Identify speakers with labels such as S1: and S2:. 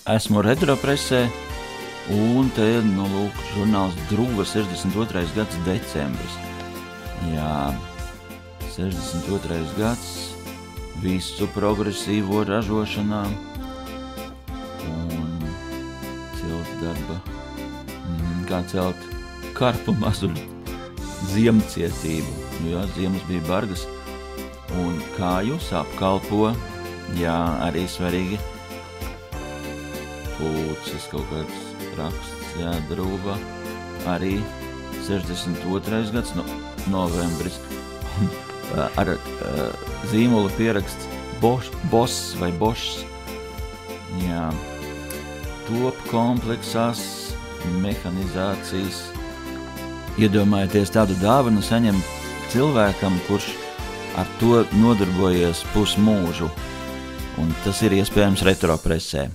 S1: esmu Retropresē, un te, lūk, žurnāls Druva 62. gads decembris. Jā, 62. gads, visu progresīvo ražošanā un ciltsdarba, kā celt karpu mazuļu ziemcietību, jo ziemas bija bargas, un kāju apkalpo, jā, arī svarīgi pūces, kaut kāds raksts, jā, Druva, arī 62. gads, novembris, ar zīmolu pieraksts Boss vai Bošs, jā, top kompleksās mehanizācijas. Iedomājieties tādu dāvanu saņem cilvēkam, kurš ar to nodarbojies pusmūžu, un tas ir iespējams Retropresē.